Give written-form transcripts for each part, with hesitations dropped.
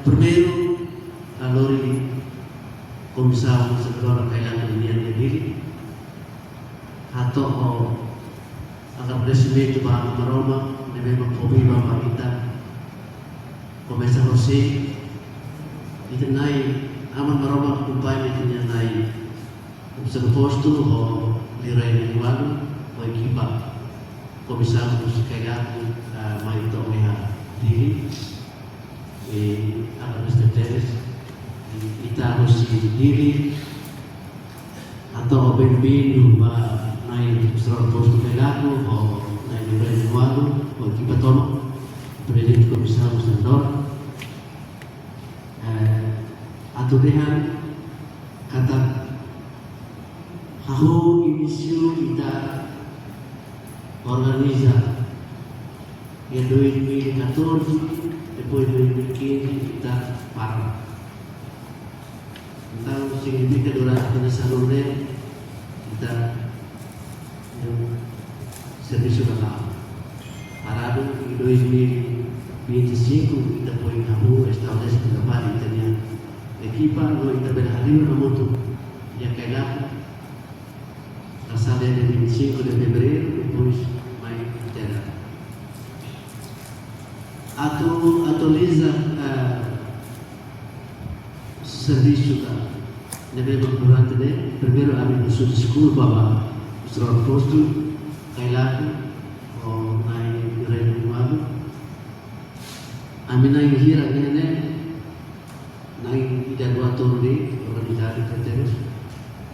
primeiro alori komisario sekolah kailangan niyan diri atau agar presiden coba meroma memang kopi bapak kita komisario Jose itu naik aman meroma kumpanya itu naik sepostu ho lirai ni walu ho ekipa komisario kailangan mai to diri agar Teres kita harus diri atau bem-bem naik seorang posto pelaku atau naik lirai walu atau kita tolong presiden komisario sendor atau dengan kata haho inisio kita organiza yang 2014 depois 2015 kita parah tentang significa durante essa reunião kita serviço da parado em 2025 kita foi na rua estabelece trabalho italiano equipa no intervenir na moto yang kailangan kasada de 25 de fevereiro depois mai terra atualiza serviço da negara durante de primeiro kami bersuatu sekolah bahwa seorang posto kailangan naik rel walu kami naik hira ini naik tidak dua turun organisasi terus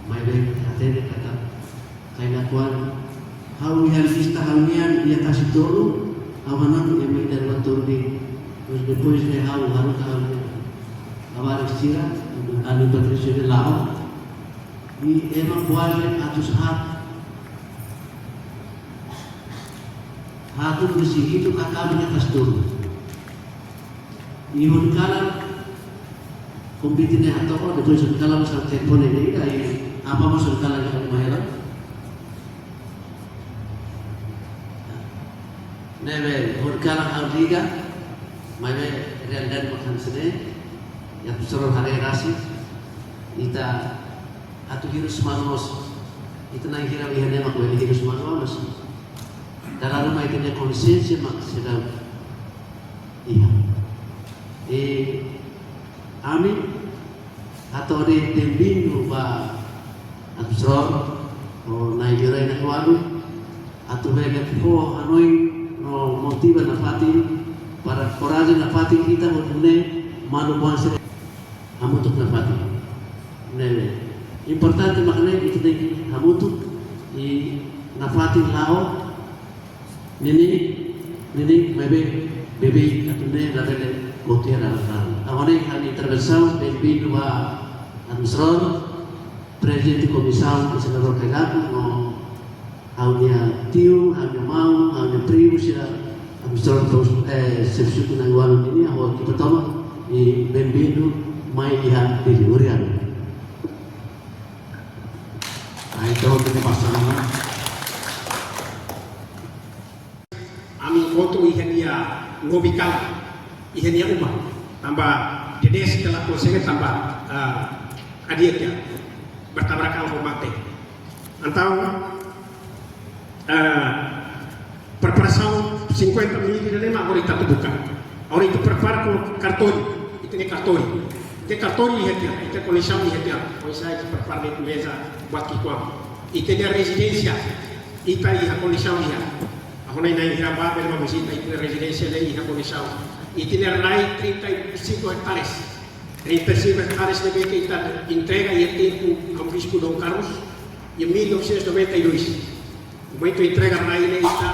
mai baik hati kata kailangan hau harista haunian dia kasih tolu awanan yang tidak dua turun terus depois de hau harus awal istirahat anu Patricio de Lao e emang quase atus hatu bersih itu kakaknya kastur ihun kalam kompitinnya atau depois kalam sa telepon ini dari apa maksud kalam yang mahal nebe ihun kalam hardiga mana real dan makan sene yang seorang hari rasi kita atau hirus manos itu nang kira lihatnya mak boleh hirus manos dalam rumah itu dia konsensi mak sedang iya amin atau di tembing ba atau seorang naik gerai nak walu atau mereka po hanoi no motiva na pati para coragem na pati kita boleh malu bangsa hamutuk na pati. Nene. Importante maknanya itu deh hamutuk di nafati lao. Nini bebe katune labele kotia dalam. Awalnya kami terbesar bebe dua administrator presiden komisario di seluruh kailangan no haunya tiu, haunya mau, haunya prius ya administrator serviço na walu ini awal kita tahu di bem-vindo mai ihan di Urian. Então, kita pasangan. Amin foto ihania ngobikal ihania umah tambah dedes telah konsep tambah adiaknya bertabrakan hormati. Antau preparação 50 mil de lema agora está buka. Agora itu prepara com cartão. Itu ni karton. Itu karton ni hetia, itu conexão ni hetia. Conexão itu prepara di mesa buat kikuam. Itu dia residência. Itu ia conexão ia. Aku naik hira ba belum masih itu residência lagi ia conexão. Itu dia naik 35 hektares. 35 hektares lebih kita entrega ia tempo Francisco Dom Carlos em 1992. Muito entrega naik kita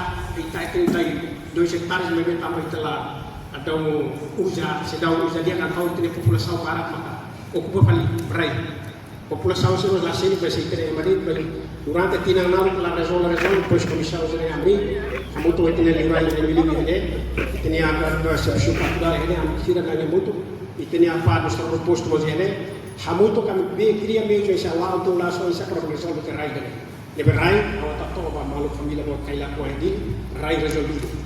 32 hektares lebih tambah itulah atau sedang usaha dia akan tahu ini populasi barat maka okupa paling berai populasi seluruh nasi ini masih tidak mari durante tinang nalu la razón pues komisario sini amri kamu tuh itu lirai ini ini akan serviço particular ini am kira kanya mutu ini apa nuestro proposto mas ini kamu tuh kami queria mesmo insyaallah untuk langsung bisa proposal untuk rai ini berai awak tak tahu apa malu família mau kaila ko ini rai resolvido.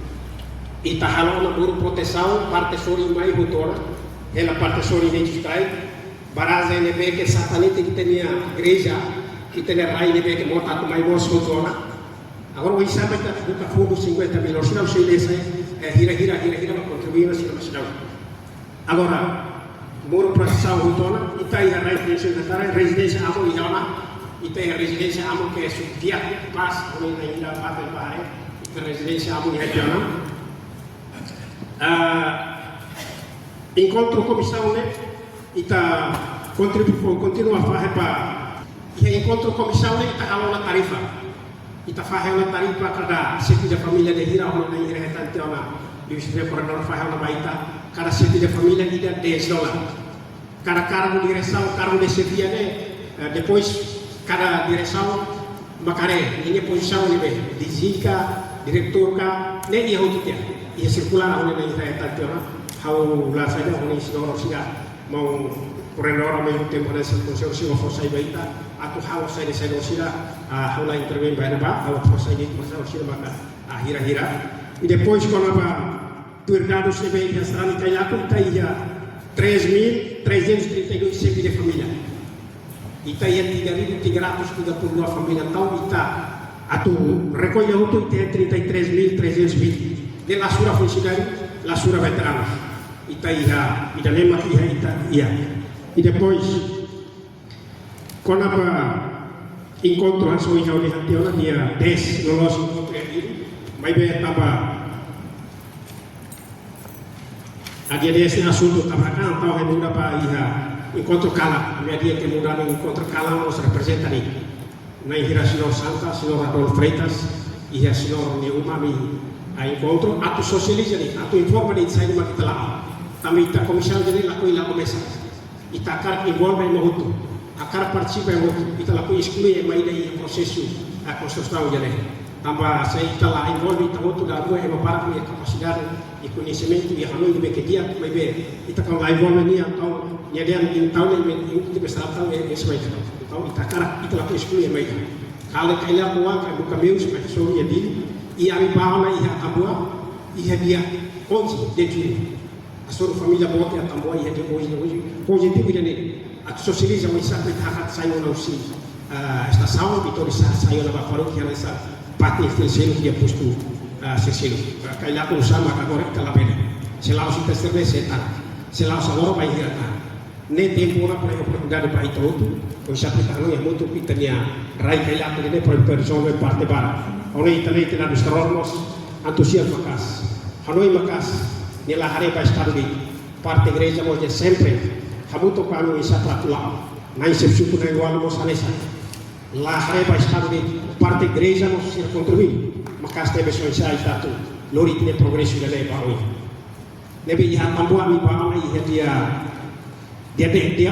Ita halona buru proteção parte sori mai hutora ela parte só nem distrai, baraza ele vê que satanita que tem a igreja, que tem a raia ele vê que monta com mais boa zona. Agora o Isama está buka fundo 50 milhões, se não se lesa hira para contribuir na cidade. Agora moro processar o Rutona, e está aí a residência amo e Jama, e tem a residência amo que é subia, paz, onde ainda bate o barre, e a residência amo e Jama. Encontro comissão, né? E está continua a fazer para. E encontro comissão, né? E está falando na tarifa. E está fazendo na tarifa cada sete da família de Hira, onde na Hira está então na distribuição corredor fazendo na Baita, cada sete da família e dá $10. Cada cargo de direção, cargo de servia, né? Depois cada direção, macaré, linha posição, né? De zica, diretor, né? E a outra e circular onde na Hira está então how la saja oni sidoro siga mau corredor ao mesmo tempo nessa função se força baita atu how sai de sair sira how la intervém bem ba how força de força sira maka hira e depois quando a turbado se vem da estrada cai lá com taia 3.332 sempre de família e taia 3.300 por uma família tal e tá atu recolhe outro tem 33.320 de la sura funcionário la sura veterano Itaiha, Itanema, e depois, quando encontro a sua hija de Santiago, dia 10, no nosso encontro aqui, mas bem, estava a dia 10 em assunto, estava cá, então, é muda para ir encontro Cala, minha dia que mudar no encontro Cala, nos representa ali, na Hira, senhor Santa, senhor Adolfo Freitas, e a senhor Neuma, a encontro, atu socializa ali, atu informa de sair uma kita lá. Também está começando a dizer lá começa e está cara envolve em muito a cara participa em muito e está lá com exclui mais daí o processo a construção de lei também sai está lá envolve está muito da rua é uma parte de capacidade e conhecimento e a família de que dia mais bem e está com lá envolve nem então nem dia então nem de pensar então é isso aí então está cara está lá com exclui mais kalau kailah buang kan bukan meus mas sorry dele e a minha bahana e a tabua e a dia 11 de julho a sua família boa a também é de hoje positivo de a socializa o isso que está saindo na UCI estação e toda saiu na paróquia nessa parte terceiro que é posto terceiro kailah com sama agora que ela vem se lá o se terceiro se lá o sabor vai ir nem tempo na para oportunidade para itu o isso que está não é muito pitania rai kailah que ele para resolver parte para onde também tem nos tornos entusiasmo makas hanoi makas nela hari para estar di parte igreja hoje sempre hamuto kami isa pratula nai sepsuku nai walo mosanesa la hari para estar di parte igreja nos ser contribuir makas tebe so isa itu lori tine progresso dele baoi nebe ia tambua mi ba mai dia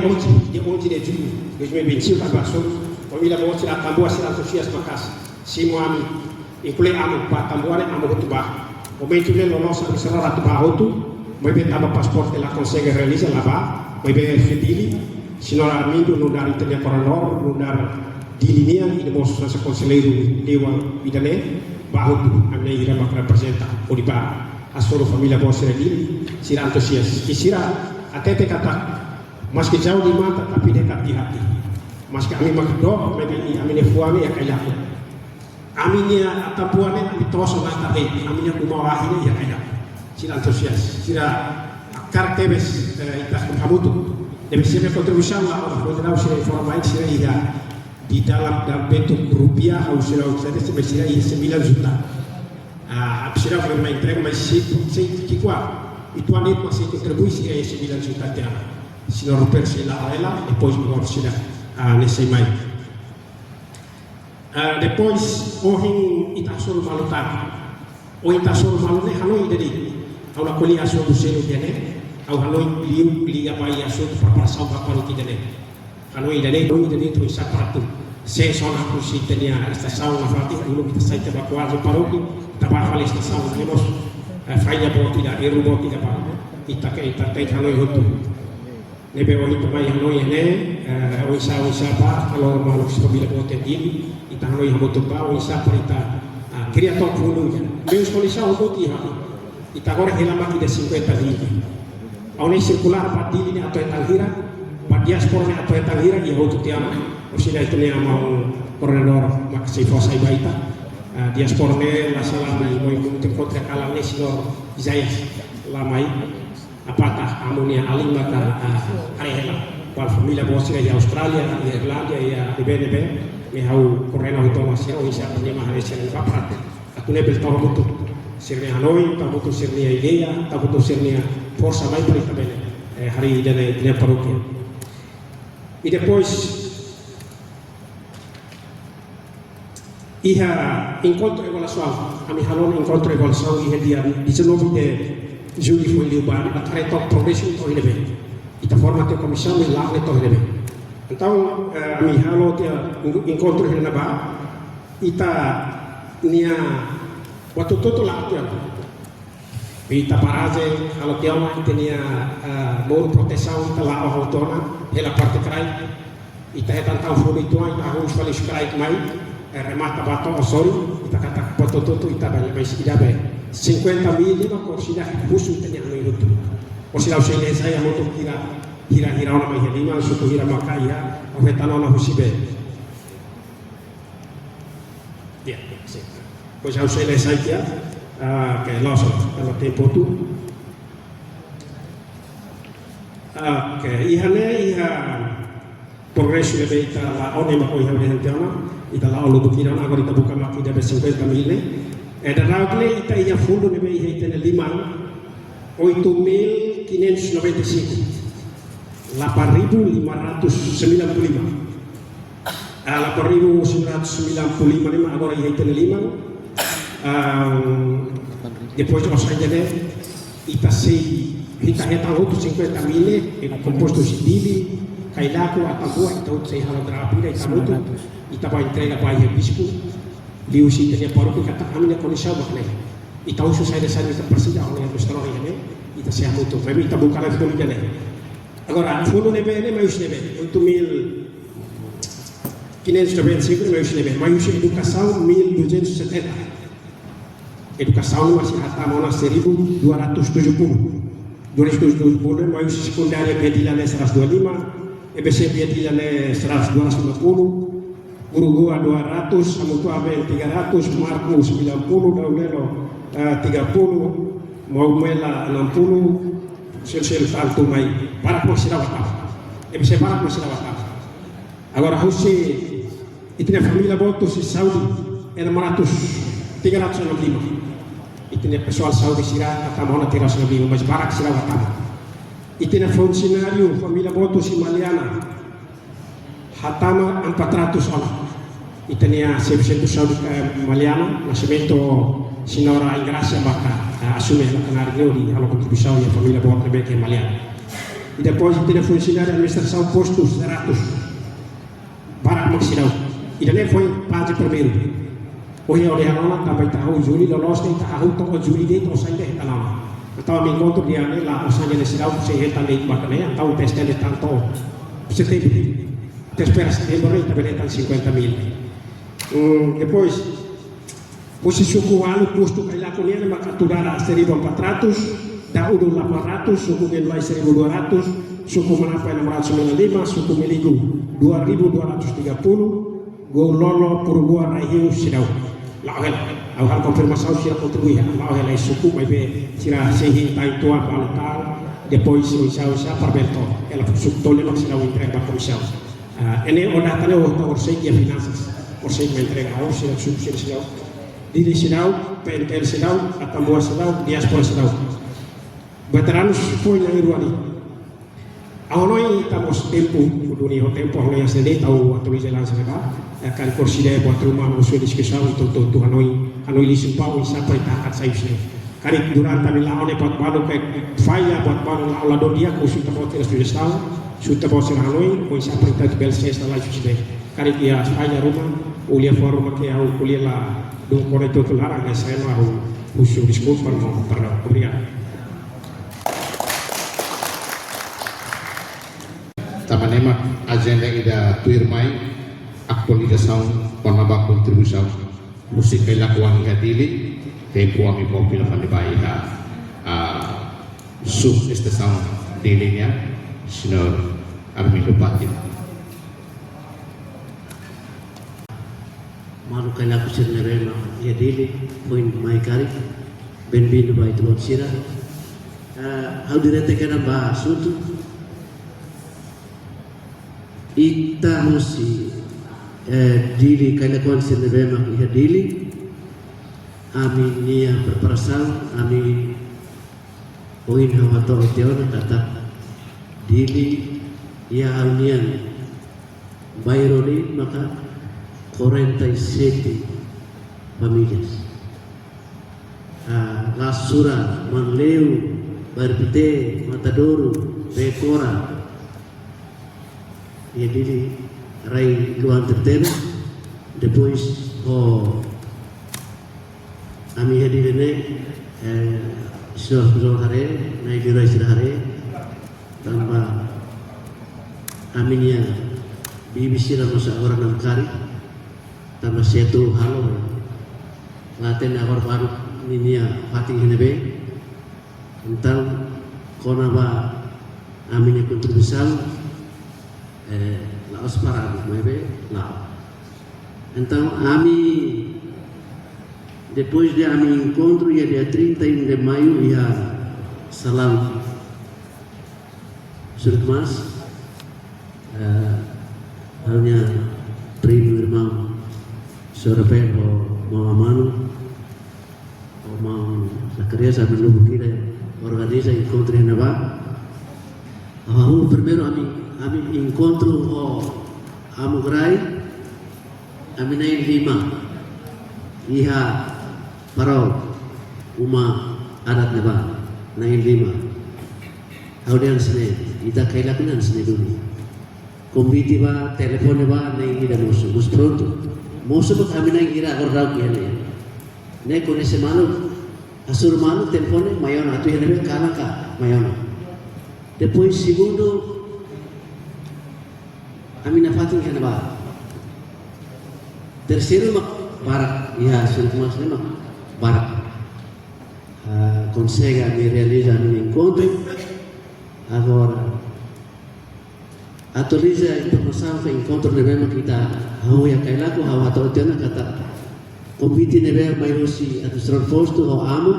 hoje de julho 2025 passou família boa será tambua será entusiasmo makas simuami inclui amo pa tambua amo tuba momento de nossa missão lá para outro, mas bem tava passaporte ela consegue realizar lá, mas bem fedili, se não há amigo não dá internet para nós, não dá de linha e depois nosso conselheiro Dewa Vidane, bah outro, a minha irmã para representar, o de bah, a sua família boa ser ali, será entusiasta, e será até te kata, mas que jauh di mata tapi dekat di hati, mas que a mim makdo, mas bem a minha fuami ya kayak aminia atapuane ami toso nata e aminia kumawahine ya kaya sila antusias sila kartebes itas kamutu debe ser contribuição lá o poderá ser informação sila di dalam bentuk rupiah au sila usada se sila ia 9 juta sila foi uma entrega mas se que itu anit masih contribuisi ia 9 juta dia sila rupiah sila ela depois melhor sila nesse mai depois o itasol malutar o itasol malune hanoi jadi au la kuliah so do selo dene au hanoi liga pai aso para passar para paróquia dene hanoi dene tu sapato se sona ku si tenia estação na frente dulu kita sai para quase paróquia tava a estação nós faia boti da eru boti da pa ita hanoi hotu nebe o itu mai hanoi ne o isa pa kalau malu sabila boti dini itang loy hamuto pa o isa parita queria to fundo meus policial boti ha ita agora relama aqui de 50 livros Aunay circular pat dili ni atau tanghira, pat diaspora ni atau tanghira ia hutu tiama. Usila itu ni mau koridor maksi fosa ibaita. Diaspora ni la salam ni mo yung kontra kalam ni sinor Isaias lamai apatah amunia aling maka arehela wal familia bosira di Australia, di Irlandia, di BNB mi hau korena itu masih o isa ni mahare sirni papat. Aku ne bel tahu betul sirni Hanoi, tahu betul sirni Idea, tahu betul sirni Força mai perita bene hari dene parokia. E depois iha incontro evolução, a mi halon incontro evolução iha dia 19 de julho foi liubani atrai top progresso to ilebe. Ita forma te comissão e lá to ilebe. Então a mi halo te incontro na ba ita nia waktu toto la tu Ita parase kalau tiama tenia mor proteção ita la autona hela parte crai ita hetan tau fulu itu ai aku sekali crai mai remata bato osori ita kata foto toto ita bale mais idabe 50.000 lima korsida busu tenia no itu osila usile saya moto hira ona mai lima suku hira makaya o hetan ona husibe ya pois eu sei lesai kia que loso pelo tempo tu que ihane iha progresso de ita la one ma ko iha hentiana ita la olo bukira na agora ita buka maki de 50.000 e da ragle ita iha fundo de iha ita lima 8.595 8.595 8.995 agora iha ita lima depois de você entender ita sei ita heta outro 50.000 composto civil kailaku atau ita outro sei halo drapira ita muito ita vai entrega para o bispo liu si tenia paru que kata kami na condição bakle ita usu sai desa ita persija oleh restaurant ini ita sei muito vai ita buka la fundo dele agora fundo nebe mais nebe 8.595 mais nebe mais educação 1.270 educação masih hatamona 1.270 mais secundária pedilane 125 EBC pedilane 150 guru gua 200 amutua ben 300 marco 90 daunelo 30 mau mela 60 sel tanto mai para considerar EBC para considerar agora husi itina família boto si Saudi era 365 itina pessoal Saudi sira kata mau na 365 mas barak sira watama itina funcionário família boto si Maliana hatama 400 orang itania 100% Saudi Maliana nascimento sinora Ingracia baka assume la canario di alla contribuição e família boto beke Maliana e depois itina funcionário administração postos 100 barak maksidau idane foi parte primeiro Oye oleh anak tambah tahu Juli lolos ni tahu toko Juli dia tu saya dah tanam. Atau minggu tu dia ni lah osanya ni sedau saya tanda ikut ni atau tes tanda tanto setiap tes peras ni boleh tapi letan 50.000. Depois posisi suku alu posto kaya aku ni maka tudara 1.400 daudu 800 suku genlai 1.200 suku Manapai 695 suku Meligu 2.230 go lolo purugua rahiu sidau lahel hal konfirmasi sira kontribui lahel ai suku mai be sira sehi tai tua baltal depois usa parbento ela suku tole mak sira entrega komissão ene oda tane o orsei de finanças orsei me entrega ao sira suku sira dili sidau pentel sidau atamua sidau diaspora sidau veteranos foi na iruani Aonoi estamos tempo dunia tempo yang sendiri tahu atau jalan sana akan kursi dia buat rumah musuh diskusau itu tu Hanoi lisumpau siapa yang takat saya sini kari durant kami lawan buat baru kayak faya buat baru lawan dia kursi tempat terus tahu sudah bos Hanoi pun siapa yang takat belses dalam sudah kari dia faya rumah ulia forum kayak ulia lah dong kore itu larang saya mau musuh diskus pernah berikan tamanema agenda ida tuirmai aktualização panaba contribuição musik kailakuan ihatili tempo ami popila fanibai sub estação dilinya Senhor Armindo Patin. Malu kailaku sirnerema ya dili poin mai kari bem-vindo ba itu buat sira how direte kana ba sutu ita musi dili kailakuan sirnerema ya dili ami nia berperasaan ami poin hawa to teona kata dili ya alnian bayroli maka 47 famílias. Lasura, Manleu, Barbite, Matadouro, Pecora. E ele rai luan tertena. Depois a minha dile Senhor Hare, na igreja Hare, tanpa aminya bibisira masa orang namkari. Tambah satu halo laten awar baru ninia pati hinebe tentang kona ba aminya kontribusal laos para mebe lao então ami depois de ami encontro ya dia 31 de maio ya salam surmas hanya primo irmão Sorapel mau Manu mau Zakaria sampai lubu kita organiza encontro na ba primeiro ami encontro amugrai ami naik 5 iha parau uma adat na ba naik 5 audian sene ita kailakunan sene dulu kombiti ba telepon ba naik ida musuh pronto Moso ba kami na ira orang yan eh. Ne kung ese malu asur malu telefone mayon atu yan eh kana ka mayon. Depois segundo kami na fatin kana ba. Terceiro mak barak ya sulit mas ne mak barak. Consegue me realizar um encontro agora atualiza informação que encontro nebema kita hau ya kailaku hau atau tena kata kompiti nebema mairosi administrador posto hau amo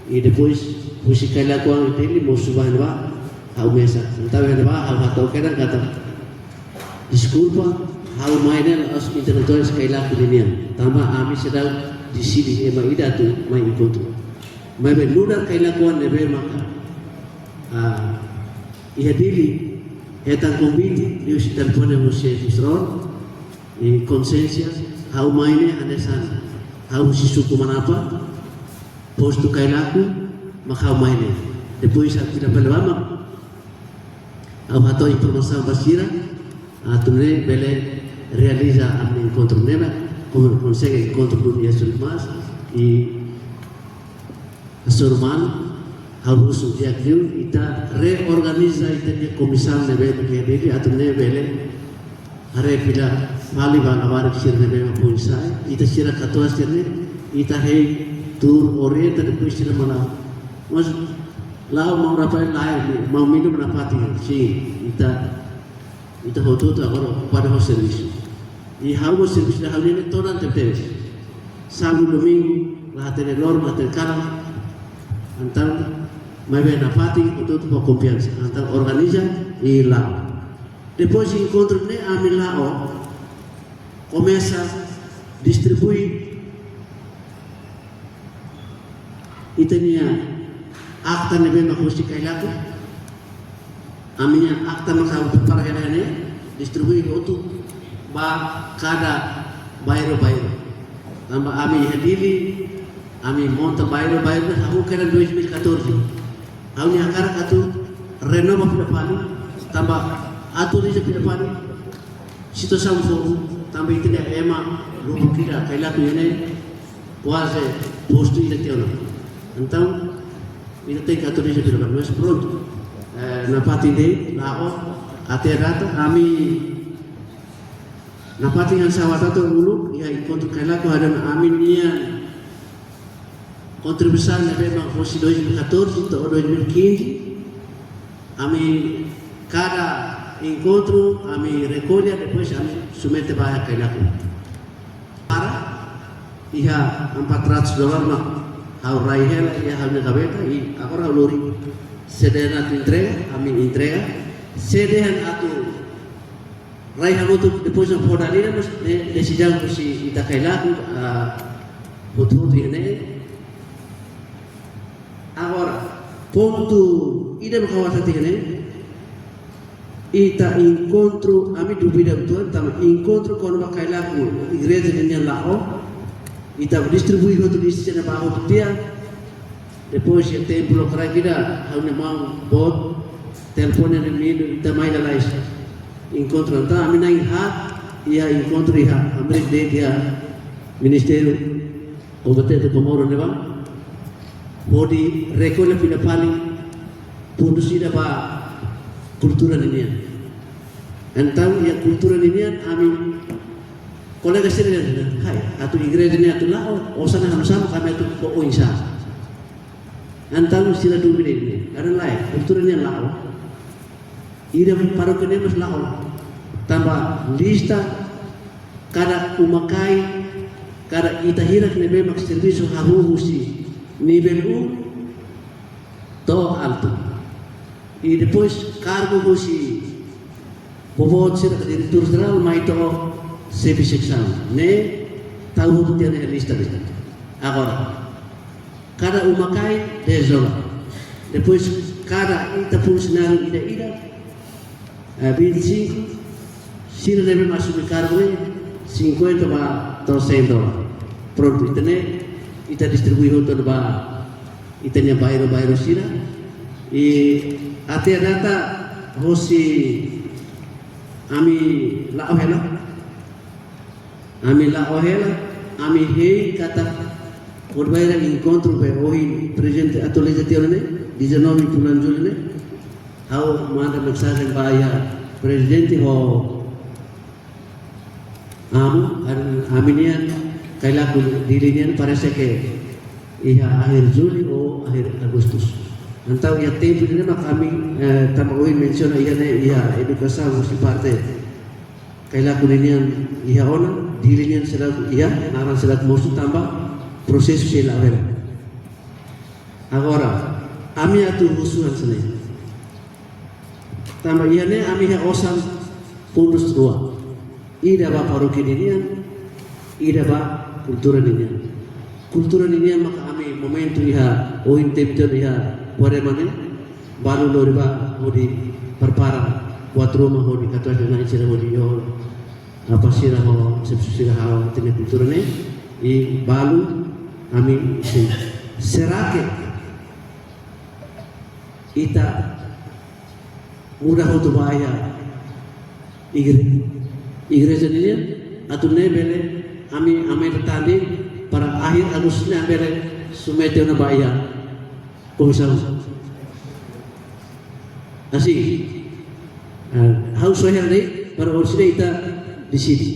e depois pusi kailaku ang itili mo subahan ba hau mesa entah yang ba hau atau kena kata desculpa hau mainel os intelectuais kailaku linian tambah ami sedang di sini ema ida tu mai encontro mai benular kailakuan nebema ia dili Etan convite di uscita il pone musie fisron e consensya hau maine anesan hau sisuku manapa posto kailaku makau maine depois tidak pelama hau hato informação basira atumne bele realiza am encontro neba como consegue encontro do dia sulmas e asurman harus dia kêu ita reorganiza ita dia komisan nebe begini atau nebele are pila mali bang awar kisir nebe mapunsai ita sira katua sirne ita hei tur ore ita depois sira mana mas lau mau rapai lai mau minum napati si ita hotu tu agora pada servis e hau servis dah ini toran tepes sábado domingo lá ter norma ter cara então mas bem na pati itu tuh confiança antara organiza e lá depois de encontro ne ami lá começa distribuir itania akta ne bem mahusi kailatu aminya akta makau para ne distribuir itu ba kada bayro tambah ami hadili ami monta bayro aku kena 2014 Aku ni akar katu renova pinapani tambah atu ni pinapani situ samfo tambah itu dia ema lubu kita kailaku ini kuasa postu ini tiada então itu tem katu ni pinapani mas pronto napati ni lao até data ami napati yang sawata tu dulu ya ikut kailaku ada amin nian contribuição na mesma fosse 2014 ou 2015 ami cada encontro ami recolhe depois ami submete para kailaku. Para iha $400 na hau raihela iha hau negabeta i agora hau lori sedena tu entrega ami entrega sedehan atu raiha mutu depois na podalina mas decisão si ita kailaku hutu ini agora ponto ida makawata tigane ita encontro ami duvida Tuhan tama encontro kono bakailaku igreja ninya lao ita distribui hotu di sini bahu dia depois ya templo kara kita hauna mau bot teleponnya ni ita mai dalais encontro anta ami nai hat ia encontro iha amri de dia ministerio obete de komoro neba modi rekola pila paling pundusida ba kultura ninian entang ya kultura ninian ami kolega sini dan hai atu igreja ni atu lao osana sama kami atu ko oinsa entang sila dubi ini ada lain kultura ni lao ida paru kene mas lao tambah lista kada umakai kada ita hirak nebe mak serviço haruhusi nível 1 to alto e depois cargo husi bobot sira diretor geral mai to serviço exam ne tahu tu tiada lista lista agora cada umakai $10 depois cada ita funcionário ida 25 sira deve masuk cargo 50 ba $100 pronto itene ita distribui hoton ba itanya bairo sira e até data hosi ami la ohela ami hei kata podbaira encontro be ohi presente atau legislative di 19 bulan Juli hau manda mensagem baya presidente ho aminian kailaku dilinian parece que iha akhir Juli o akhir Agustus. Entah ya tempo ini mak kami tamuin menciona iha edukasi musi parte kailaku dilinian iha ona dilinian selat iha naran selat musu tambah proses sila vera. Agora ami atu husuhan sene. Tambah iha ne ami ha osam pundus dua. Ida ba paroki dilinian ida ba kultura dilinian. Kultura dilinian maka ami momentu iha oin tempter iha ware mane baru loriba hodi perpara buat rumah hodi kata dengan sira hodi yo apa sira ho sira ho tene kultura ne i balu ami serake ita mudah untuk bahaya igreja ini atau nebele ami tadi para akhir Agustusnya bele sumete na bahaya komisar asih harus saya deh para orang ita di sini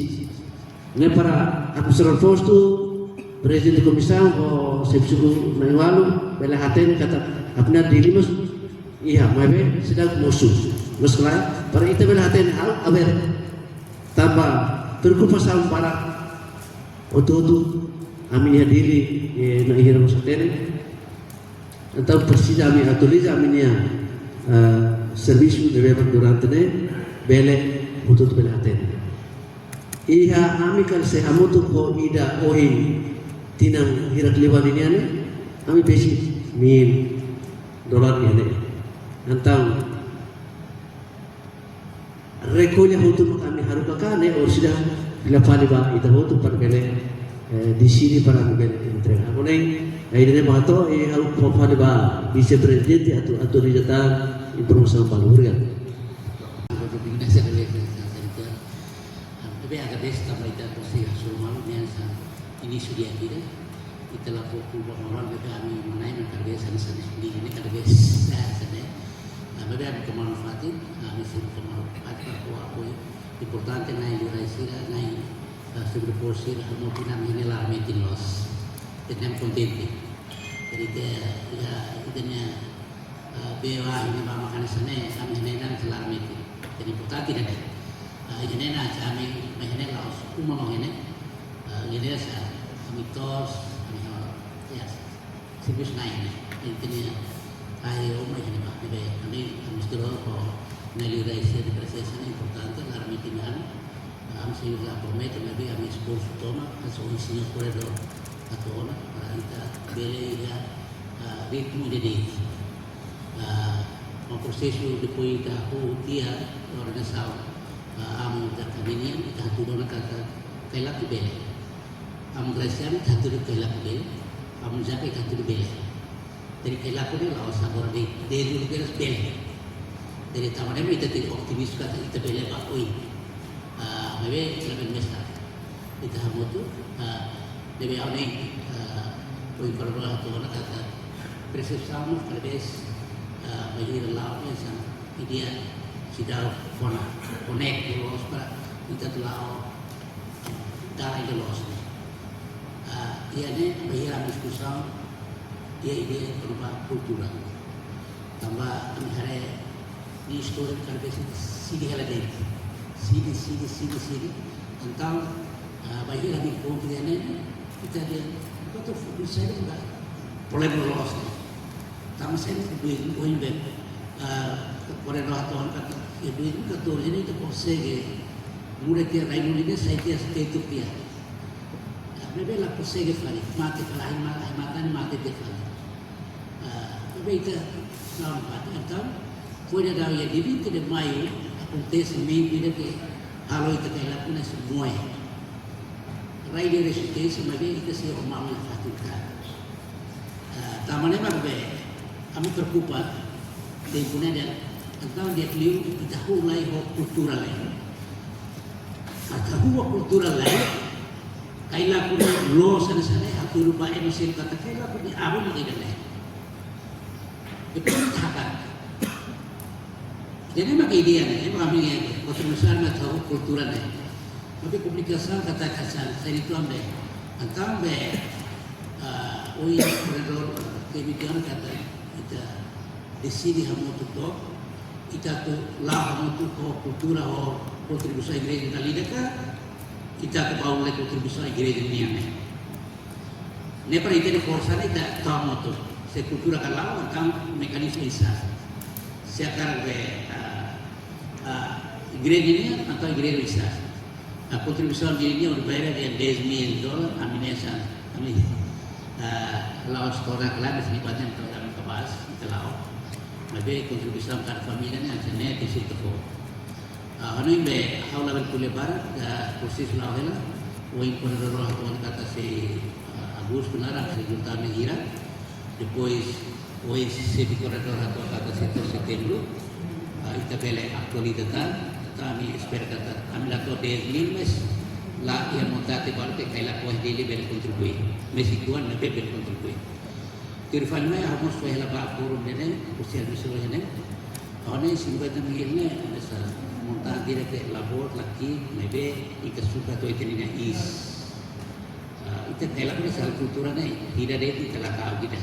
ne para apostol postu presiden komisar o sepsuku naiwalu bele haten kata apna dili mas iya mabe sedang musuh masalah para ita bele haten hal aber tambah berkupasan para ototu ami hadiri na ihira masatene atau persija ami atuliza aminia serviço deve durante ne bele ototu bele hatene iha ami kan sehamutu ko ida ohin tinang hirak lewan ini ane ami besi $1,000 ini antang rekonya hutu kami harukakane or sudah bila pali ba ita hutu par bele di sini para bele entrega amonai aidene mato haru pali ba vice presidente atau dijatan informasi palurian tapi agak desa mereka pasti suruh yang ini sudah tidak kita lakukan orang kami menaik desa sendiri ini kada desa sana beda kemanfaatin kami suruh kemanfaatan aku importante naik di raisira naik sudah posir mungkin ini lah meeting loss dengan kontenti jadi ya idenya bewa ini ba makan sana kami nenan kelar miti jadi putar tidak ada ini na kami mehne laos umang ini ini sa kami tos kami ya sibus naik intinya ayo mai ini ba kami mesti ko neli raisa di proses ini importante kelar miti nan am sih la prometo nabi kami sborso toma aso insinya corredor atau orang para kita beli ya ritmo de o processo depois da dia organização am da caminhão da tudo na casa kaila que bele am graciano da tudo kaila que bele am já que da tudo bele dari kaila ko la sabor de dulu que es bele dari tamane me itu optimis ka itu bele ba oi mebe lebih besar kita hamutu debe awne oi kalau tu na kata precisamos talvez menjadi lawan yang ideal sudah connect los para kita telah dari los ia ni bayar diskusi ia ide berupa kultura tambah hari di story talvez sidi hala deh sidi tentang bayar lagi kemudian kita dia betul bisa juga problem los tama sen duit oin ben por el rato kata duit ka to ini to consegue mure que rai no ni sai que este utopia bebe la consegue fare mate para ai mate de fare bebe ita não então foi da dia de 20 de maio acontece meio dia que halo ita que lá puna se moe rai de resistência mas ita se o mal na fatica tamane magbe kami preocupa dengan punya tentang dia beliau kita mulai kultural lain. Kata huwa kultural lain, kaila punya lo sana aku lupa emosi kata kaila punya abu mengidah lain. Itu kata. Jadi mak idea ni, kami ni, kontribusi nak tahu kultural lain. Tapi komunikasi kata kasar, saya itu ambil, tentang oi koridor kebijakan kata kita decide hamutu to kita tu lah hamutu ko kultura o kontribusi igreja dalida kita ke bawah lagi kontribusi igreja ni ane ne para itu forsa ni tak hamutu se kultura kalau tentang mekanisme isa sekarang igreja ni atau igreja isa kontribusi igreja ni berbayar dengan $10,000 aminesan amin laos orang kelas di badan program kebas kita laos, lebih kontribusi untuk família ni macam ni di situ ko. Hani be hau level pulih barat proses laos lah, oin pun roh tuan kata si Agus benar si Junta Mengira, depois oin si koridor atau kata si Setembro, kita beli aktualitas kami espera kata kami lakukan 10 mes la yang montate parte kaila kuah dili bel kontribui mesikuan na bel kontribui tirfan mai harus fai la ba forum dene usia disuruh dene one simba tamilne asa montar dire ke labor laki mebe ikasuka to itinina is ite kaila pun sal kultura nei tidak ada itu telah tahu kita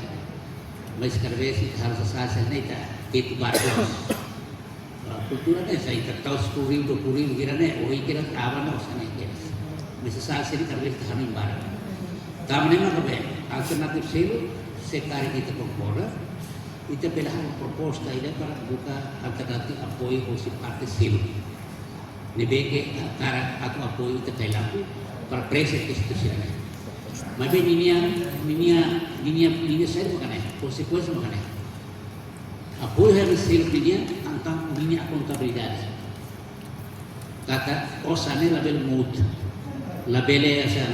mas karvesi harus sasa nei ta itu baru kultura nei saya tahu 10,000 20,000 kira nei oi kira awan no sana kira bisa saat ini karena kita hamil barang. Taman ini apa? Alternatif selu sekali kita kompora, kita pilihan propose ini para buka alternatif apoio ou parte selu. Nebeke cara atau apoio kita pilihan para presa institusional. Tapi ini saya bukan konsekuensi bukan. Apoio harus selu ini tentang ini akuntabilitas. Kata osane label mood. Labele asal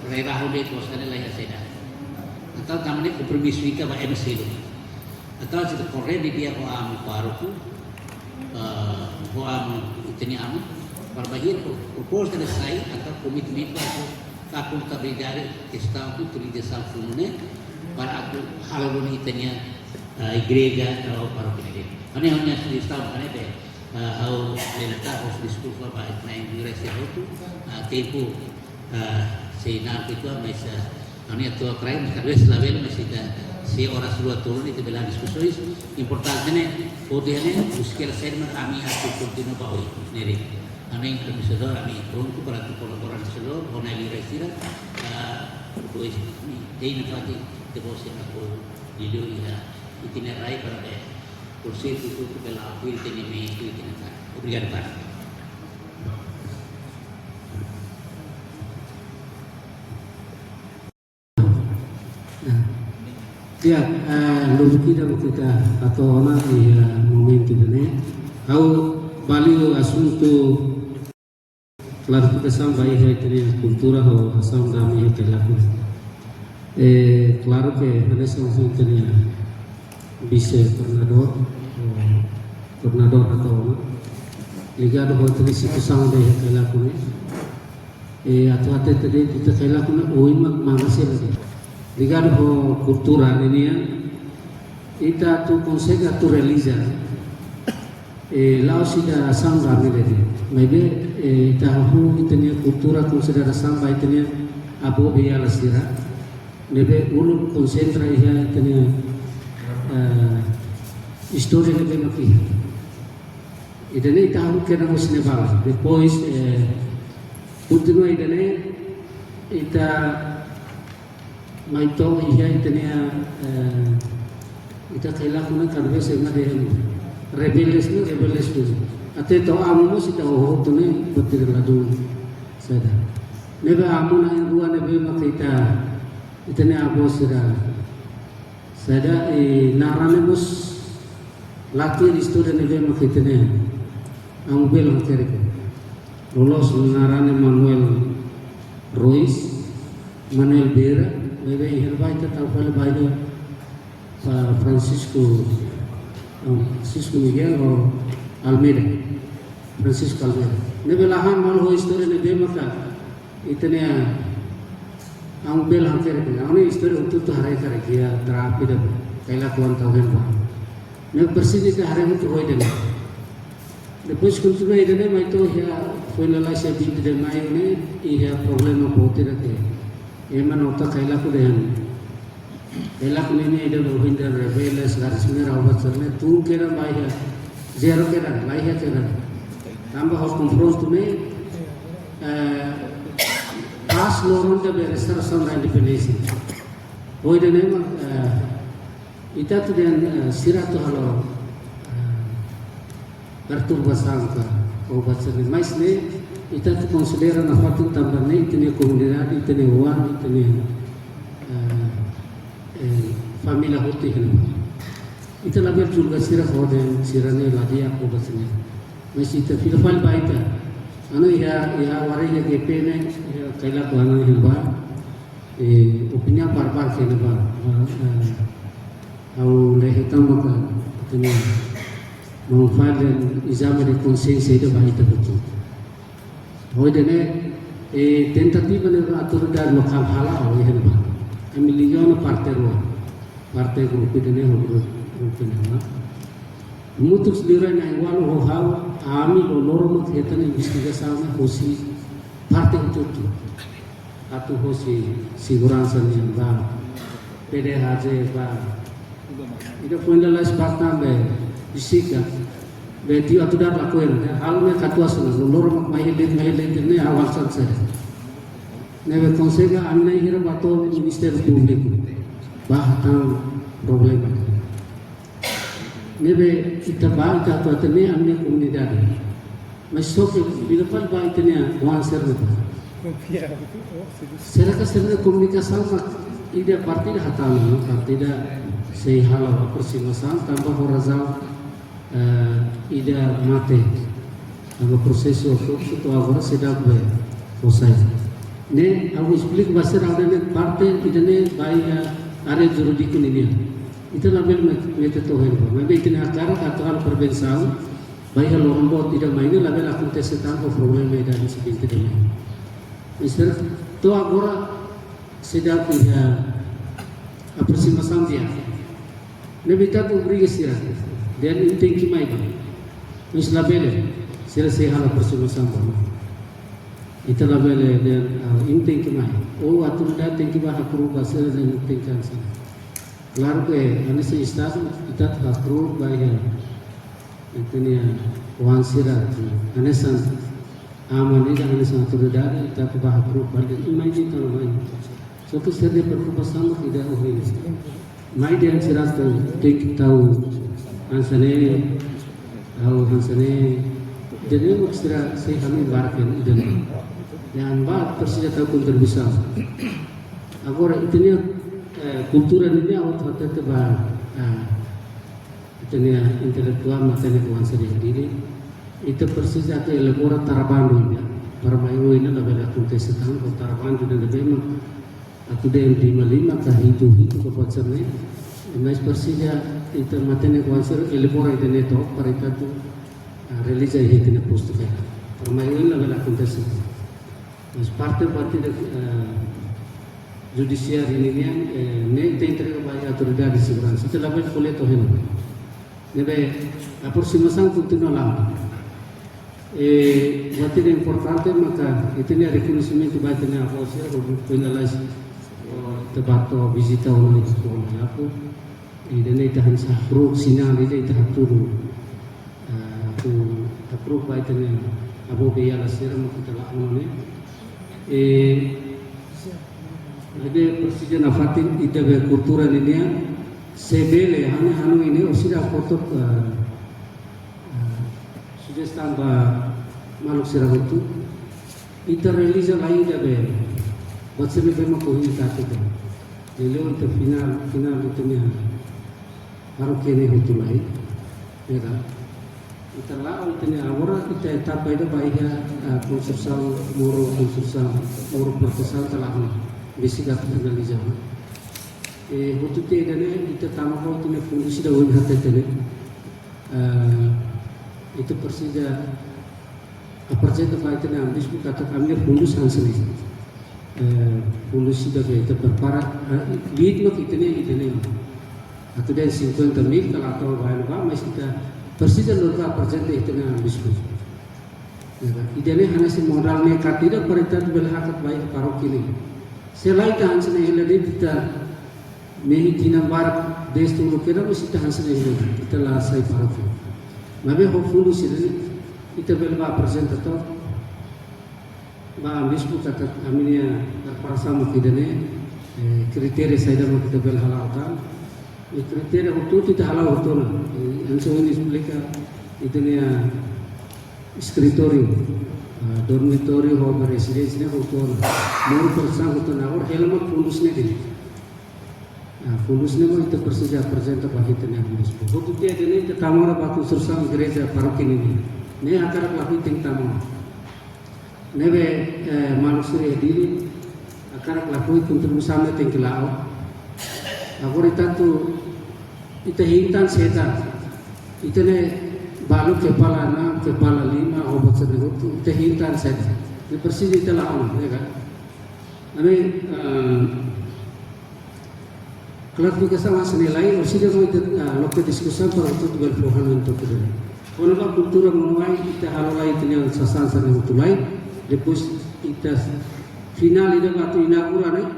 rerahu de kosane la yaseda atau tamane kompromiso ika ba MC atau jika korre di dia ko am paruku ko am itini am perbahir propose dari saya atau komitmen aku takut kabridare está tu desa fumune para aku halon itanya igreja atau parroquia ani hanya está kan de au lelata os diskurso ba na igreja itu tempo seinar itu mesa ani atua crime talvez la vela mesita se ora sulla turno di bella discussione importante ne podiane muskil ser में kami aku continue bawa neri kami episode kami pronto para tu colaborar solo con el resira pues dei nafati de voce aku dilio ya itinerai para de kursi itu bela aku itinerai itu itinerai obrigado pai. Ya, lubuk kita atau orang di momento ini, kau value asunto clarificação vai requerer cultura ou ação da minha pelaku. Claro que nessa asunto ini vice governador atau orang ligado com a instituição da pelaku ni, atau até tadi kita pelaku ni oimak mangasih lagi. Ligado com cultura ini, ita tu consegue tu realizar. Lao sida samba miledi, maybe ita hu itanya cultura consideração vai itanya abo beya lasira, maybe ulu concentra ia itanya história nebe maki. Idane ita hu kena usne bala, depois continua idane ita maito ia itanya ita kailakunan karbe sema deh rebellious tu ate to amu sita ho to ne betir ladu sada nebe amu na dua nebe makita itane abo sira sada narane mus laki istu nebe makita ne amu bel kere lolos narane Manuel Ruiz Manuel Vera nebe herbai ta tal baida Francisco Miguel o Almeida, Francisco Almeida. Nebe lahan mal ho história nebe maka itene ang bel hampir ke. Ang história untuk tu harai kare kia terapi dah. Kaila kuan tahu ba. Nebe persini ke harai untuk hoi dene. Depois continua idene mai to ya foi la se bit de mai ne ia problema bote rake. Ema nota kaila ku dehan. Elak ini ada Rohingya rebellious garis merah awat serne tu kira bahaya zero kira bahaya kira tambah harus konfront ne pas lorong de berestar sama independence hoy de nema ita tu den sirat tu halo perturbação ka obat serne mais ne ita tu considera na fatu tambah ne itene comunidade itene wan itene família hote hen ita laber julga sira hoden sirane ladi aku basne mas ita filfal baita anu ya wari ya gepe ne kaila ko anu hilba opinion par ke ne ba au le hitam maka tene mau falen exame de consciência ida baita betul hoide ne tentativa ne atur dar lokal hala au hen ba Emiliano partai grup ini grup ini. Mutus dirai na igual ho hau ami lo norma kita ni investigação na hosi partai itu atu hosi segurança ni ba PDHJ ba ida poinda las partam be bisika be ti atu dar lakuin hal me katua sana lo norma mahilin ni awal sanse nebe consegue amna hira bato ministério público bahatan problema nebe kita bahal ka to tene amne comunidade mas só que bila pal ba itene wan ser será que será comunicação ida partida hatana partida sei hala aproximação tambah horazal ida mate amo processo itu agora se dá bem posai ne aku explico bahasa ada ne parte idane bahaya are jurudiku ini itu label metode hen ba mebe itne akara katakan prevenção bahaya lorombo tidak main label aku tesetan ko problema ida di sebinte de mister to agora sedap ia aproximação dia nebe tatu brigesira dan tem que mai ba mis label sira se hala aproximação ba ita labele dan inteng kemai oh atur da teng kiba hakuru basel dan inteng kan sana Claro que nesse estado kita terus baik itu ni wan sirat anesan aman ini anesan terudara kita kebah terus balik imai itu main suatu seri berkepasan tidak uhri mai dia sirat tu tik tahu ansane jadi maksudnya saya kami barakan iden yang bak persija tahu pun terbesar agora itu ni kultura ini awat hotel tebal itu ni intelektual matanya kawan saya diri itu persis atau elabora tarabandu ya parmayo ini lebih datang ke setang atau tarabandu dan lebih mah atau dia yang lima kahidu itu kepacarnya mas persija itu matanya kawan saya elabora itu neto parita tu religi itu ni post ke parmayo ini lebih datang ke setang mas partai judiciar ini yang ne tentere baya autoridade de segurança setelah boleh tohen nebe aproximação continua batin importante maka itu ni reconhecimento batin apa sih kalau penalais tebato visita orang itu aku ini tahan sahru sinar ini tahan turu tu approve batin abo biya lasir maka telah ni ada persija nafatin ida be kultura ini sebele hanu ini osida foto sudah tambah maluk sirah itu ita relisa lain ida be buat semi be mako hita itu jadi untuk final itu ni baru kene itu lain ya kan ita lawan itu ni agora ita etapa itu baiknya konstruksi muru pertesan telah basic finalizar hutute dane itu tamako tune fungsi da won hatte tene itu persija apercaya faitene ambis bu kata kami fundus hanseli fundus da itu berpara lead mak itene atau dan 50 mil kalau atau bahan ba mas kita persija lurga percaya itene ambis bu idene hanasi modal nekat tidak perintah belhakat baik paroki ini selain tahan senang kita mehi tina bar des tu lokera mesti tahan senang kita lah saya parafu. Nabi hopefully sih kita belba present atau ba ambis kata aminia perasa mukidane kriteria saya dah kita bel halautan kriteria itu tidak halau itu na anso ini mereka itu ni escritorio dormitorio ho residence ne hotel mur persan hotel na or helmet fundus ne di fundus ne mo itu persija presenta bahita ne fundus ho tu dia ne te tamara batu sursam gereja paroki ne akar lahi ting tamu ne be manusuri dili akar lahi kontribusi ting kelao agora itu ita hintan setan itu ne balu kepala 6, kepala 5, obat sedikit itu terhintan saja. Ini persis itu lawan, ya kan? Kami kalau kita sama senilai, masih dia mau lokal diskusi pada itu juga perubahan untuk itu. Kalau kultura menuai kita halai itu yang sasaran sana itu lain, lepas kita final itu waktu inauguran,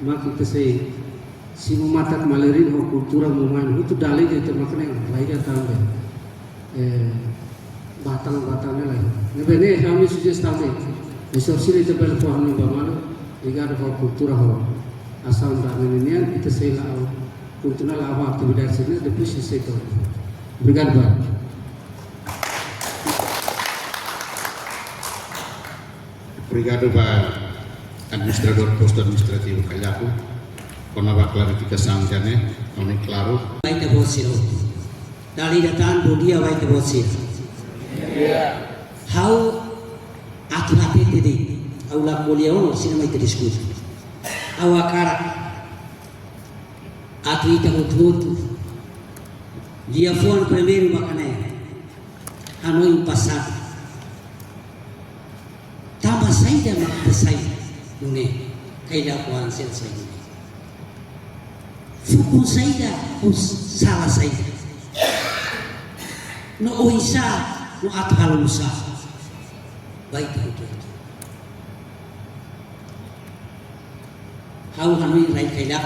maka kita si mematak malerin kultura menuai itu dalih itu makanya lainnya tambah. Batang-batangnya lagi. Nebene kami sudah tahu. Besok sini tebel pohon ni bagaimana? Jika ada kultura asal dari ini kita selalu kultura lama aktivitas ini lebih sesuatu. Berikan bar. Obrigado para administrador posto administrativo Calhaco com a clarificação já né, não é claro. Baik bosir. Dali datang bodia baik bosir. How atu tadi, aulah mulia orang sini mai terdiskus. Awakara atu ita mutu. Dia phone primeiro makane. Ano yung pasat. Tama saida magpasay. Nune kaya kuan sensei. Fukun saida salah saida. No oisa no athalusa baik itu hau hanui rai kaila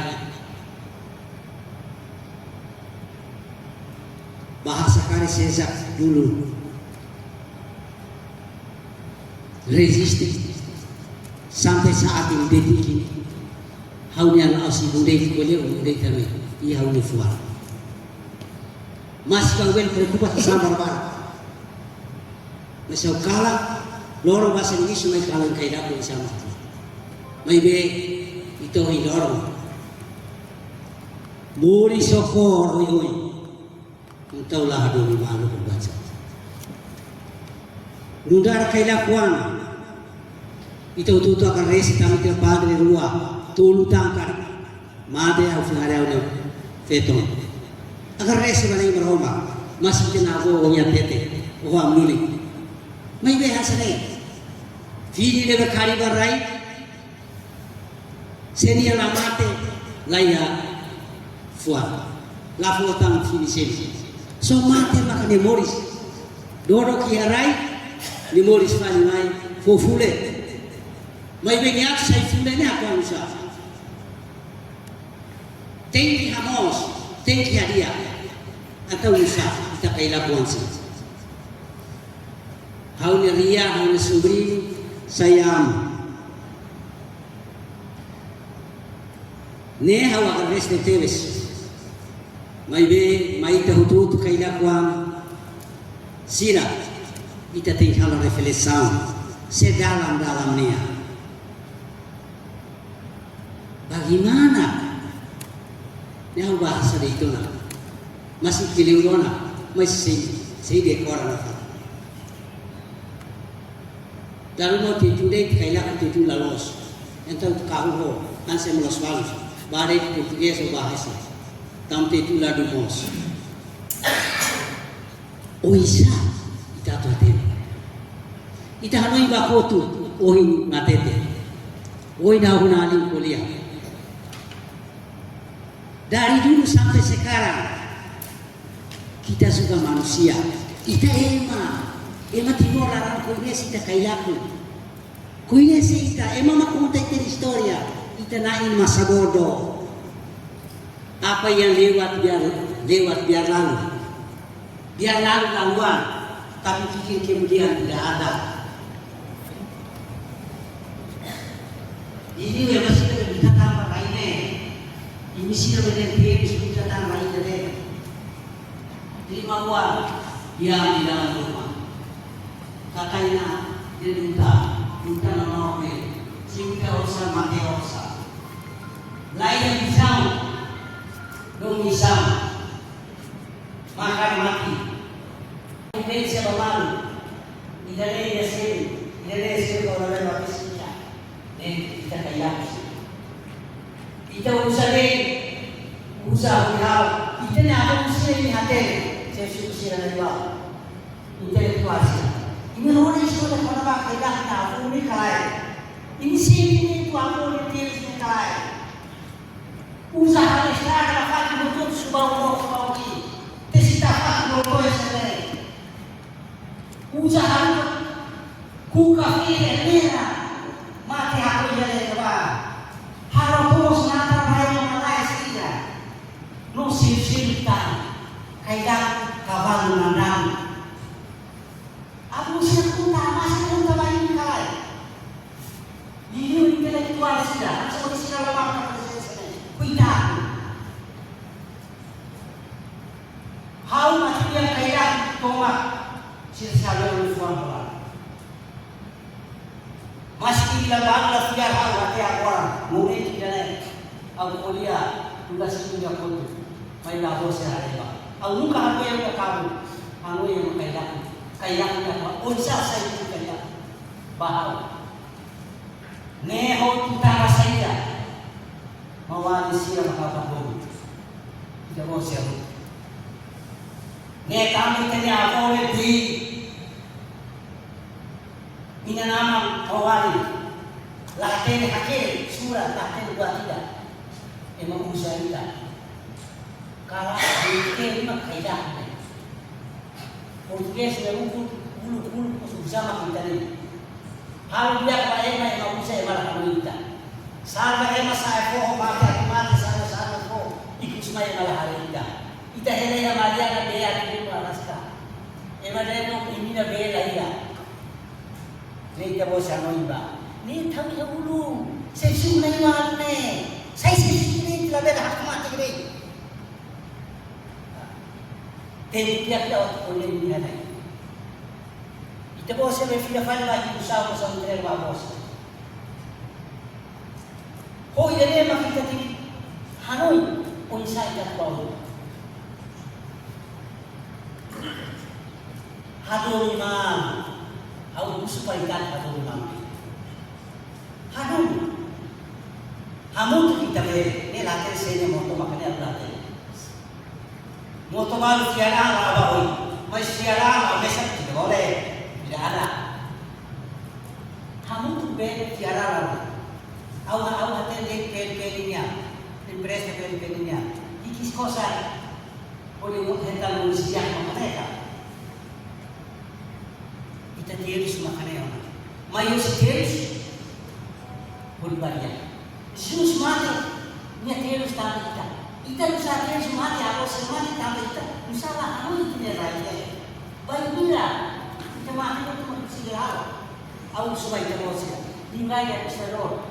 bahasa kali sejak dulu resisten sampai saat ini detik ini haunya nasi budai kuliah budai kami ia haunya fuar masih kau berkupat sama barbar masih kalah lorong bahasa Inggris mai kalah kaidah pun sama mai be itu lorong muri sokor oi entau lah dulu malu membaca nundar kaidah kuan itu akan resi kami ke padre rua tulu tangkar made au fingare au feton akan resi bani berhoma masih kena go nya tete o amnuli mai be hasare fili le kari barai senia la mate laya fuar la fuatang fili seni so mate maka ni moris dodo kiarai ni moris fani mai fofule mai be nyak sai fule ne apa usah tengki hamos tengki hadia atau usah kita kaila kuansi haune ria haune subri sayam ne hawa kan reste teves mai be mai tahutu kaila kuan sira kita tinggal refleksão sedalam-dalamnya bagaimana yang bahasa itu nak masih keliurona masih dekoran dalam mau tidur kaila tidur lalos entah kau anse melos valus badai português ou bahasa tam tidur lá do mos oisa ita tu atene ita hanoi bakotu ohin natete oi dah alim kuliah dari dulu sampai sekarang kita juga manusia kita ema timor larang conhece ita kailaku conhece ita ema makonta ita historia ita nain masa bodoh apa yang lewat biar lalu laluan tapi pikir kemudian tidak ada ini yang masih kita tambah lainnya ini sih yang kita tambah lainnya terima uang yang di dalam rumah kakaknya dia minta nomor cinta orsa mati orsa lain yang bisa dong bisa makan mati ini siapa malu idalnya sih kalau ada habis kita kayak kita usaha kita ni ada usaha ni hati saya suka dari bawah intelektual ini orang yang sudah pernah kayak tahu ni kalai ini sih itu aku ni dia kalai usaha ni sekarang dapat betul subah ini tesita pak betul sekali usaha kuka merah mati aku jadi apa harus nata bayar malai saja no sirtan kayak kawan nandang aku satu masih untuk lain kali ini intelektual sudah seperti segala macam kuidah how masih dia kayak tomat sirsalah usuan masih dilakukan tiap orang murid tidak aku kuliah tugas punya pun main labo sehari aku luka aku yang kamu kayak apa unsur saya itu kayak bahau neho kita saja mawali siapa kamu tidak mau siapa ne kami tanya apa di minanamang kawali lahatene hakil surat lahatene dua tidak emang usaha kita kalau ini mah kaidah Português é bulu bersama kita ni hal dia kepada emang usaha malah kami kita sahaja emang saya mati sana ikut semua malah hari kita ita hele ya maria na be ya ni rasta ema deno ini na be la ya ni ta bo sa no iba ni tham ya ulu se su na iwan ne sai se ni la be hak ma te gre te dia ta ko le ni na ita bo se be fila fala ba ki usaw ko sa entre ba boss ho yene makita ti Hanoi unsay ka ko Hadon imam, au gusto palitan hadon imam. Hadon, hamut kita ni laten sene moto makanya laten. Moto baru siaran apa hoy, mas siaran apa besar tidak boleh, tidak ada. Hamut be siaran, au haten dek pen-pennya, impress pen-pennya. Ikis kosa, boleh hendak manusia mereka. Kita terus makan yang mayu terus berbahagia. Terus mati, ni terus tahu kita. Kita bisa terus mati, aku semua tahu kita. Misalnya aku itu dia raya. Baik bila kita mati itu masih aku semua itu masih. Tinggal ya Israel.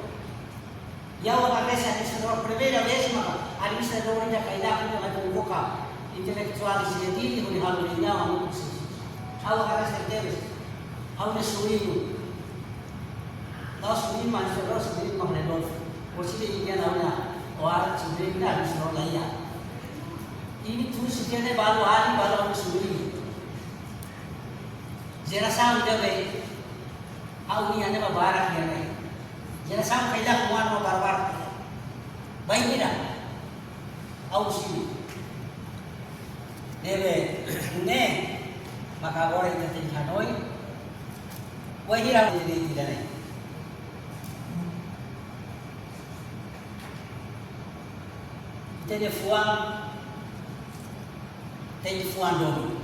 Ya orang biasa Israel berbeda biasa maka. Ada Israel ini kaidah itu ada buka intelektual sendiri oleh hal ini yang aku. Awak rasa terus. Aku suruh tahu suruh manusia orang suruh makan dulu. Kursi ini dia namanya orang suruh nak suruh laya. Ini tu sekian baru hari baru aku suruh. Jera sam jaga. Aku ni ane barak dia ni. Jera sam kailah kuan barak. Baik tidak. Aku suruh. Debe, ne maka orang yang tinggal Hanoi. Wajib orang jadi tidak naik. Jadi fuan dulu.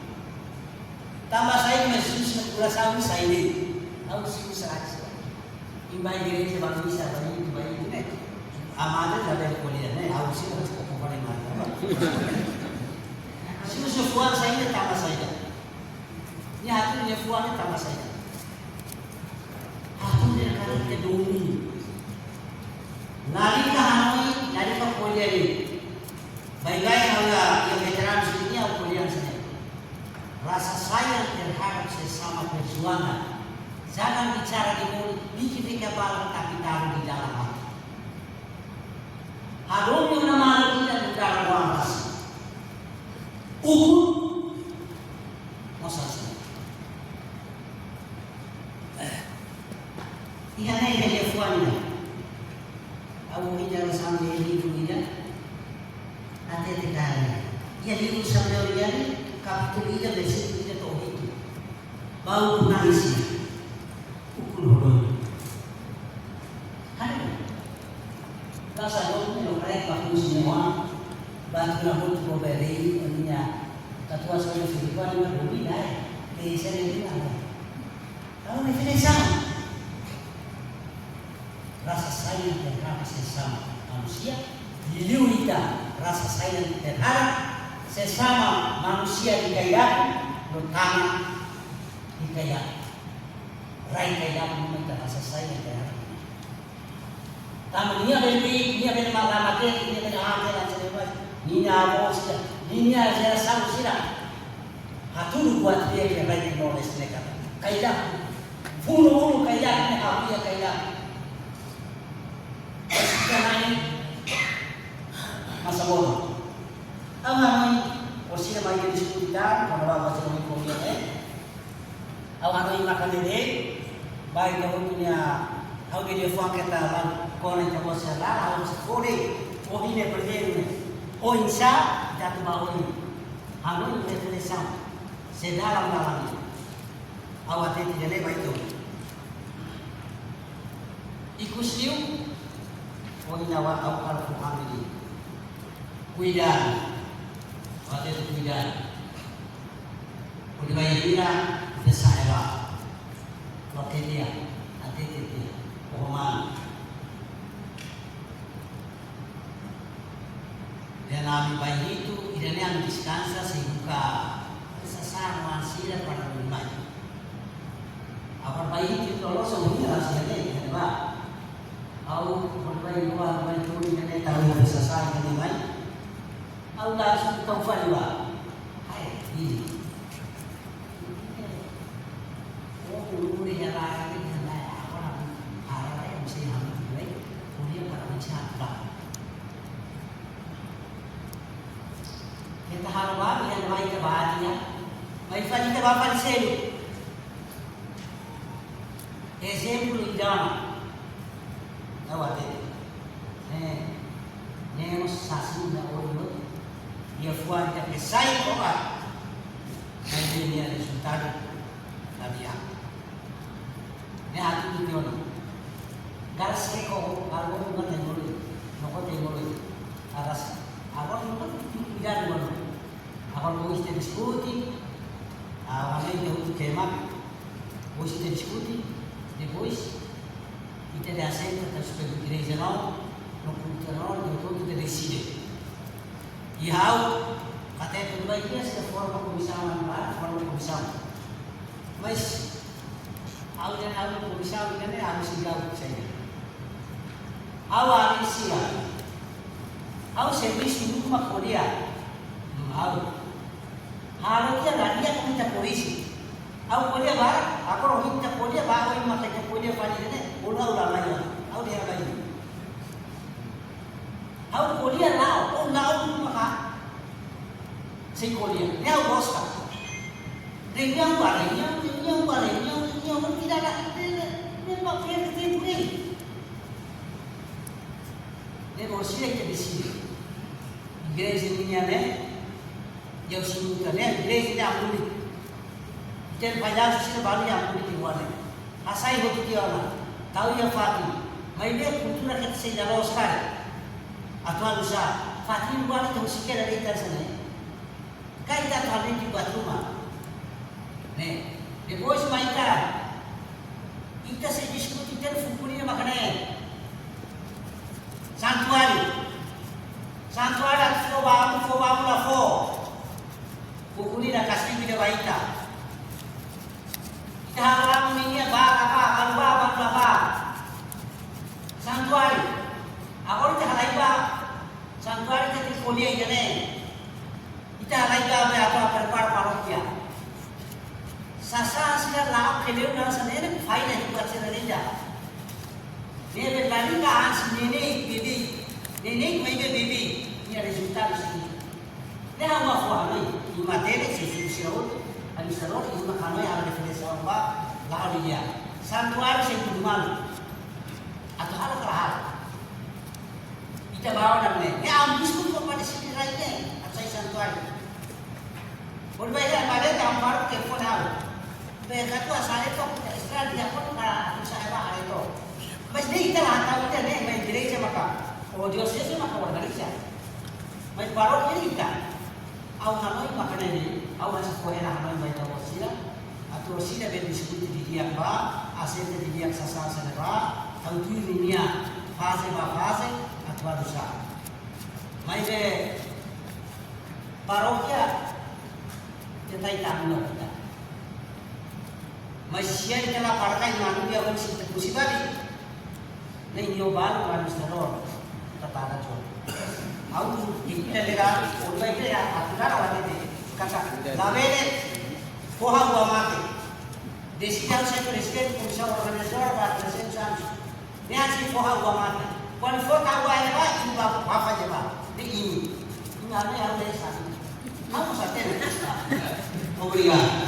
Tambah saya masih kurang saya ini. Aku sih serasa. Imbai diri sebab bisa bagi imbai ini. Amanah ada kuliah ni. Aku sih harus kekuatan mana. Sih fuan saya ini tambah saya. Ini hati ni fuan ini tambah saya. Aku dia kata kedua. Nari ka Hanoi, nari ka kuliah ni. Baik-baik kalau yang veteran sini atau kuliah sini. Rasa sayang terhadap sesama perjuangan. Jangan bicara di mulut, bikin kepala tapi taruh di dalam hati. Hadon yang nama kita di dalam waras. Masa sini. Ikan ini dia fuannya. Aku bicara sambil ini juga. Nanti kita ia lihat sambil dia ni kapitul dia bersih dia tahu itu. Bau nangis. Ukul hodon. Kan? Rasa dong ni mereka aku semua bantu nak buat beri ininya. Tatua saya Filipina ni berbudi dah. Di sana ni ada. Kalau ni Filipina. Rasa sayang terhadap sesama manusia dilihat rasa sayang terhadap sesama manusia di kaya terutama di kaya rai kaya meminta rasa sayang terhadap tamu dia beri malam dia beri akhir dan sebagainya ini apa sih ini aja sama sih hatul buat dia yang rai knowledge mereka kaya fulu kaya ni apa ya kaya masa bodoh. Awak posisi main di sekolah, kalau awak macam ni kuliah awak ni makan ini, baik kalau punya, awak dia fuang kita kau ni cakap salah, awak sekolah, oh ini berbeza, oh insya jatuh bawah ini, awak ini terlesan, sedalam ini, awak tidak boleh baik tu. Ikut siu. Winawa awal family. Cuidado. Pode ter cuidado. Porque vai vir a desairar. Loteria. Até dia. Romano. Dan ami bayi itu Idane descansa se buka sasar mansira para rumah. Apa bayi itu lolos semuanya rasanya kan ba? Au berbayi luar bayi tu ini tahu sasar kan ba? Au langsung kau faliwa. Hai, ini. Oh, ulu dia lagi kan apa arah yang mesti hamil baik. Kemudian para bicara. Kita harap yang baik kebahagiaan, baik kita bapak selu. Exemplo idama, awak ni sasi na orang dia fuan dia pesai orang, nanti dia resultat dia. Ni hati tu dia. Garas seko, kalau bukan yang boleh, nokot yang boleh, aras, awak bukan tidak boleh. Awak boleh kita diskuti, awak ni dia untuk kemak, boleh kita diskuti. Depois, kita dah aceita a superior igreja não, no culto não, no culto de decide. E ao até tudo bem que essa forma comissão lá, forma comissão. Mas ao dia na comissão que nem harus segala saja. Ao alisia, ao serviço numa Korea, ao harusnya rakyat minta polisi. Aku boleh bar, aku rohit tak boleh bar, aku makan tak boleh pada ni, ulah lagi, aku dia lagi. Aku boleh lau, aku lau tu makan, saya boleh, ni aku bosan. Dengan barangnya tidak ada, ni makan kita boleh. Ni bosan kita di sini. Igreja ni ni, yang sini tu ni, igreja ni aku ni. Dan banyak sih balik yang boleh dibuat. Asai hoki dia orang, tahu yang Fatih. Mereka kultur kita sejarah sekali. Atau lusa, Fatih buat itu sikit dari tersana. Kaita kali dibuat rumah. Nih, depois mereka kita sediskuti dan fukuni makanya. Santuari fobamu lah fo. Fukuni dah kasih kita baita. Haram ini apa santuari agora kita halaiba santuari kita kuliah jane kita halaiba apa prepar parokia sasa sila laap keleu na sanene faida buat serenja dia berlari ke ans nenek mai bibi ini resultat sini dia apa fuani di materi sisi Habis terus itu makannya yang definisi apa lalu dia santuari yang malu atau hal terhal kita bawa dan ni ambis pun kepada sini lainnya atau santuari berbeda pada gambar telefon hal mereka tu asalnya tu Israel dia pun para usaha itu mesti kita lah tahu dia ni main gereja maka audio sesi maka organisasi main baru ini kita au Hanoi makanan ini, au nasi kuahnya Hanoi baik tahu atau sila berdiskusi di dia ba, asalnya di dia sasar senera, au tu dunia fase atau dosa. Mai parokia kita tahu kita. Mai siapa yang parkai manu dia pun si tadi. Nih nyoba kan misalnya tata cara. Aku kita lihat, orang itu ya, aku dah awak ini kata, labelnya, pohon gua mati. Desikan saya presiden, komisar organisator, presiden saya. Ni asli pohon gua mati. Kalau foto gua ini apa, ini apa je pak? Ini ada yang dari sana. Aku sahaja. Obrigado.